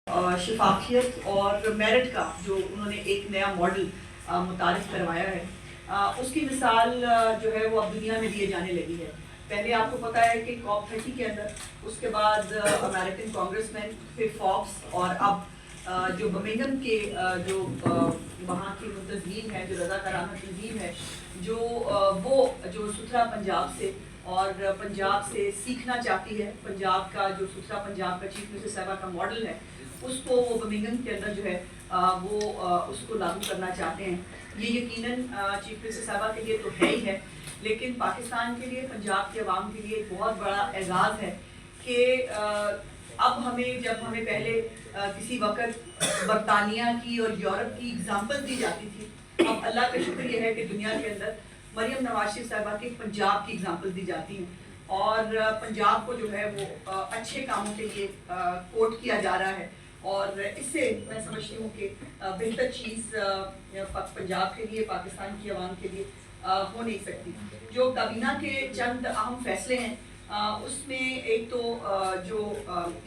शफाफियत और मेरिट का जो उन्होंने एक नया मॉडल मुतारिफ करवाया है, उसकी मिसाल जो है वो अब दुनिया में दिए जाने लगी है। पहले आपको पता है कि COP30 के अंदर, उसके बाद अमेरिकन कांग्रेसमैन, फिर फॉक्स, और अब जो बर्मिंघम के जो वहाँ की मुंतज़मीन है, जो रज़ाकाराना तंजीम है, जो वो जो सुथरा पंजाब से और पंजाब से सीखना चाहती है, पंजाब का जो सुथरा पंजाब का चीफ मिनिस्टर साहबा का मॉडल है, उसको वो बर्मिंघम के अंदर जो है वो उसको लागू करना चाहते हैं। ये यकीनन चीफ मिनिस्टर साहबा के लिए तो है ही है, लेकिन पाकिस्तान के लिए, पंजाब के अवाम के लिए एक बहुत बड़ा एजाज़ है कि अब जब हमें पहले किसी वक्त बरतानिया की और यूरोप की एग्जाम्पल दी जाती थी, अब अल्लाह का शुक्र ये है कि दुनिया के अंदर मरियम नवाज शरीफ साहिबा के पंजाब की एग्जाम्पल दी जाती हैं, और पंजाब को जो है वो अच्छे कामों के लिए कोट किया जा रहा है। और इससे मैं समझती हूँ कि बेहतर चीज़ पंजाब के लिए, पाकिस्तान की आवाम के लिए हो नहीं सकती। जो काबीना के चंद अहम फैसले हैं, उसमें एक तो जो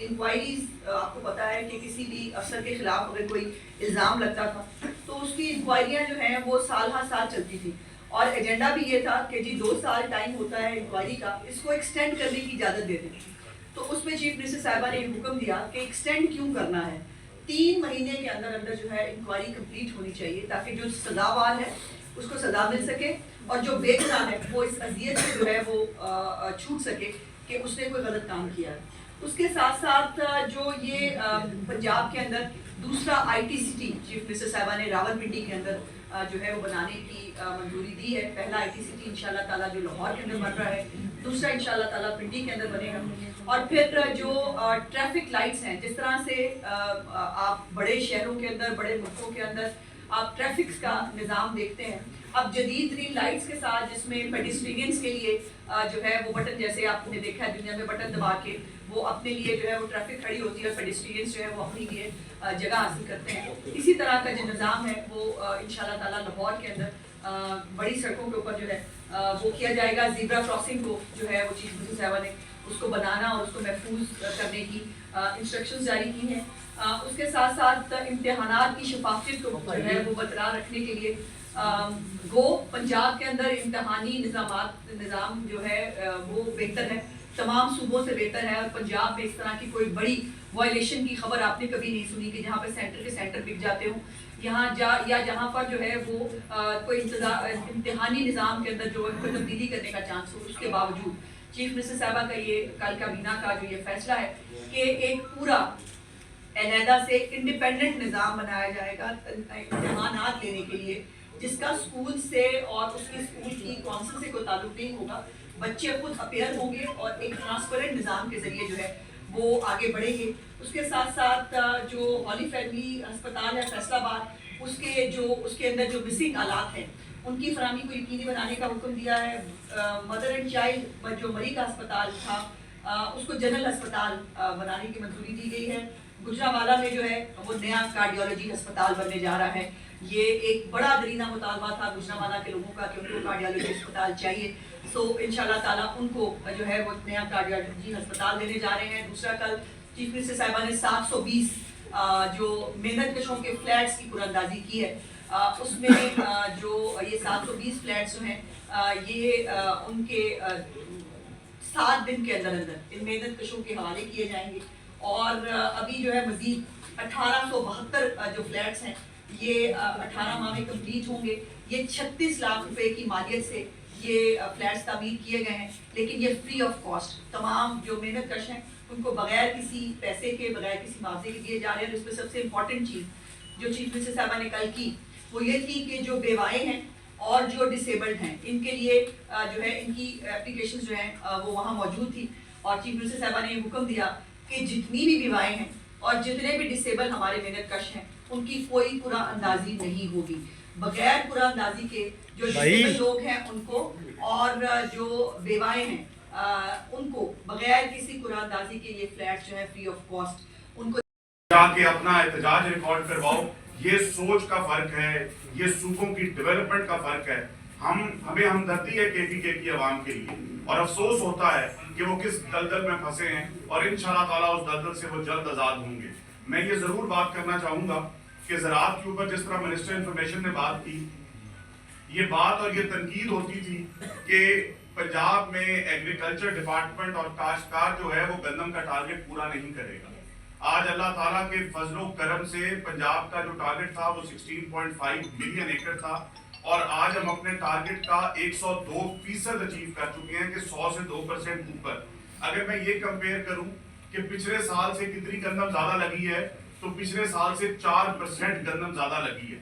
इंक्वायरीज, आपको पता है कि किसी भी अफसर के खिलाफ अगर कोई इल्ज़ाम लगता था तो उसकी इंक्वायरियाँ जो हैं वो साल हर साल चलती थी, और एजेंडा भी ये था कि जी 2 साल टाइम होता है इंक्वायरी का, इसको एक्सटेंड करने की इजाज़त दे दें। तो उसमें चीफ मिनिस्टर साहिबा ने हुक्म दिया कि एक्सटेंड क्यों करना है, 3 महीने के अंदर अंदर जो है इंक्वायरी कंप्लीट होनी चाहिए, ताकि जो सज़ावार है उसको सज़ा मिल सके, और जो बेगुनाह है वो इस अज़ियत से जो है वो छूट सके कि उसने कोई गलत काम किया है। उसके साथ साथ जो ये पंजाब के अंदर दूसरा ITCT चीफ मिनिस्टर साहिबा ने रावलपिंडी के अंदर जो है वो बनाने की मंजूरी दी है। पहला ITCT इंशाल्लाह ताला जो लाहौर के अंदर बन रहा है, दूसरा इंशाल्लाह ताला पिंडी के अंदर बनेगा। और फिर जो ट्रैफिक लाइट्स हैं, जिस तरह से आप बड़े शहरों के अंदर, बड़े मुल्कों के अंदर आप ट्रैफिक का निज़ाम देखते हैं, अब जदीद तरीन लाइट्स के साथ, जिसमें पेडिस्ट्रियंस के लिए जो है वो बटन, जैसे आपने देखा है दुनिया में बटन दबा के वो अपने लिए जो है वो ट्रैफिक खड़ी होती है, पेडिस्ट्रियंस जो है वो अपने लिए जगह हासिल करते हैं। इसी तरह का जो निज़ाम है वो इंशाल्लाह ताला लाहौर के अंदर बड़ी सड़कों के ऊपर जो है वो किया जाएगा। ज़ीब्रा क्रॉसिंग को जो है वो चीफ मिनिस्टर साहिबा ने उसको बनाना और उसको महफूज करने की इंस्ट्रक्शंस जारी की हैं। उसके साथ साथ इम्तिहानात की शफाफियत को जो है वो बरकरार रखने के लिए पंजाब के अंदर इम्तिहानी निज़ाम जो है वो बेहतर है, तमाम सूबों से बेहतर है, और पंजाब में इस तरह की कोई बड़ी वायलेशन की खबर आपने कभी नहीं सुनी कि जहाँ पे सेंटर के सेंटर बिक जाते हो, या जहाँ पर जो है वो कोई इम्तिहानी निज़ाम के अंदर जो है कोई तब्दीली करने का चांस हो। उसके बावजूद चीफ मिनिस्टर साहिबा का ये कल काबीना का जो ये फैसला है कि एक पूरा अलहदा से इंडिपेंडेंट निज़ाम बनाया जाएगा इम्तिहानात लेने के लिए, जिसका स्कूल से और उसकी स्कूल की कौंसिल से कोई ताल्लुक नहीं होगा। बच्चे खुद अपेयर होंगे और एक ट्रांसपेरेंट निज़ाम के ज़रिए जो है वो आगे बढ़ेंगे। उसके साथ साथ जो हॉली फैमिली अस्पताल है फैसलाबाद, उसके अंदर जो मिसिंग आलात हैं उनकी फराहमी को यकीनी बनाने का हुक्म दिया है। मदर एंड चाइल्ड जो मरी का अस्पताल था उसको जनरल अस्पताल बनाने की मंजूरी दी गई है। गुजरावाला में जो है वो नया कार्डियोलॉजी अस्पताल बनने जा रहा है। ये एक बड़ा दरीना मुतालबा था गुजरावाला के लोगों का कि उनको कार्डियोलॉजी अस्पताल चाहिए। सो इंशाल्लाह ताला उनको जो है वो नया कार्डियोलॉजी अस्पताल देने जा रहे हैं। दूसरा, कल चीफ मिनिस्टर साहिबा ने 720 जो मेहनत कशों के फ्लैट्स की कुरानंदाजी की है, उसमें जो ये 720 फ्लैट्स जो हैं ये उनके 7 दिन के अंदर अंदर इन मेहनत कशों के हवाले किए जाएंगे। और अभी जो है मजीद 1872 जो फ्लैट्स हैं ये 18 माह में कंप्लीट होंगे। ये 36 लाख रुपए की मालियत से ये फ्लैट्स तामीर किए गए हैं, लेकिन ये फ्री ऑफ कॉस्ट तमाम जो मेहनत कश हैं उनको बगैर किसी पैसे के, बगैर किसी मुआवजे के दिए जा रहे हैं। इसमें सबसे इम्पॉर्टेंट चीज़ जो चीफ मिनिस्टर साहिबा ने कल की वो ये थी कि जो बेवाएँ हैं और जो डिसेबल्ड हैं इनके लिए जो है इनकी एप्लीकेशंस जो हैं वो वहाँ मौजूद थी, और चीफ मिनिस्टर साहिबा ने हुक्म दिया कि जितनी भी बेवाएँ हैं और जितने भी डिसेबल हमारे मेहनत कश हैं उनकी कोई कुरानंदाजी नहीं होगी। बगैर कुरानंदाजी के जो डिसेबल लोग हैं उनको, और जो बेवाएँ हैं उनको बगैर किसी कुरानंदाजी के ये फ्लैट जो है फ्री ऑफ कॉस्ट उनको जाके अपना एहतजाज रिकॉर्ड करवाओ। ये सोच का फर्क है, ये सूबों की डेवलपमेंट का फर्क है। हमें हमदर्दी है KPK की आवाम के लिए, और अफसोस होता है कि वो किस दलदल में फंसे हैं, और इंशाल्लाह ताला उस दलदल से वो जल्द आज़ाद होंगे। میں یہ ضرور بات کرنا چاہوں گا کہ زراعت کے اوپر جس طرح منسٹر انفارمیشن نے بات کی، یہ بات اور یہ تنقید ہوتی تھی کہ پنجاب میں ایگریکلچر ڈپارٹمنٹ اور کاشتکار جو ہے وہ گندم کا ٹارگٹ پورا نہیں کرے گا۔ آج اللہ تعالیٰ کے فضل و کرم سے پنجاب کا جو ٹارگٹ تھا وہ 16.5 ملین ایکڑ تھا، اور آج ہم اپنے ٹارگٹ کا 102% اچیو کر چکے ہیں کہ 100 سے 2% اوپر۔ اگر میں یہ کمپیئر کروں کہ پچھلے سال سے کتنی گندم زیادہ لگی ہے تو پچھلے سال سے 4% گندم زیادہ لگی ہے۔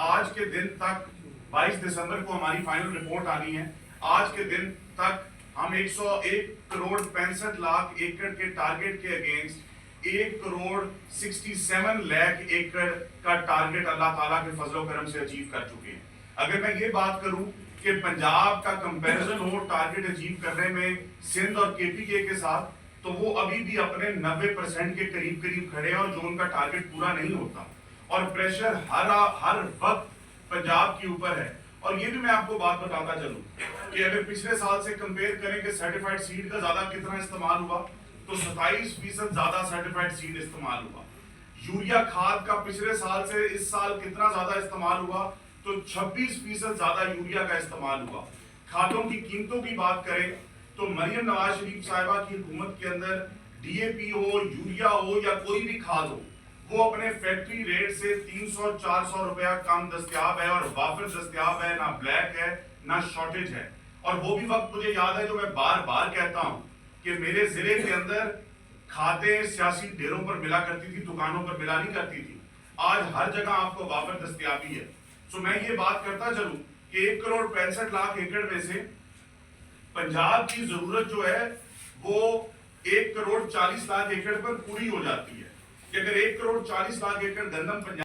آج کے دن تک 22 دسمبر کو ہماری فائنل رپورٹ آنی ہے، آج کے دن تک ہم 101 کروڑ 65 لاکھ ایکڑ کے ٹارگٹ کے اگینسٹ 1 کروڑ 67 لاکھ ایکڑ کا ٹارگٹ اللہ تعالیٰ کے فضل و کرم سے اچیو کر چکے ہیں۔ اگر میں یہ بات کروں کہ پنجاب کا کمپیریزن ہو ٹارگٹ اچیو کرنے میں سندھ اور کے پی کے ساتھ، تو وہ ابھی بھی اپنے 90% کے قریب کھڑے ہیں، اور جو ان کا ٹارگٹ پورا نہیں ہوتا، اور پریشر ہر وقت پنجاب کے اوپر ہے۔ اور یہ بھی میں آپ کو بات بتاتا چلوں کہ اگر پچھلے سال سے کمپیئر کریں کہ سرٹیفائڈ سیڈ کا زیادہ کتنا استعمال ہوا، تو 27% زیادہ سرٹیفائڈ سیڈ استعمال ہوا۔ یوریا کھاد کا پچھلے سال سے اس سال کتنا زیادہ استعمال ہوا، تو 26% زیادہ یوریا کا استعمال ہوا۔ کھادوں کی قیمتوں کی بات کریں تو مریم نواز شریف صاحبہ کی حکومت کے اندر D A P who, urea ہو یا کوئی بھی کھاد ہو، وہ اپنے فیکٹری ریٹ سے 300-400 روپیہ کم دستیاب ہے، اور وافر دستیاب ہے، نہ بلیک ہے نہ شارٹیج ہے۔ اور وہ بھی وقت مجھے یاد ہے جو میں بار بار کہتا ہوں کہ میرے ضلع کے اندر کھادیں سیاسی ڈیروں پر ملا کرتی تھی، دکانوں پر ملا نہیں کرتی تھی۔ آج ہر جگہ آپ کو وافر دستیابی ہے۔ سو میں یہ بات کرتا چلوں کہ 1 کروڑ 65 لاکھ ایکڑ میں سے پنجاب کی ضرورت جو ہے وہ 1 کروڑ 40 لاکھ ایکڑ پر پوری ہو جاتی ہے، کہ اگر 1 کروڑ 40 لاکھ ایکڑ گندم پنجاب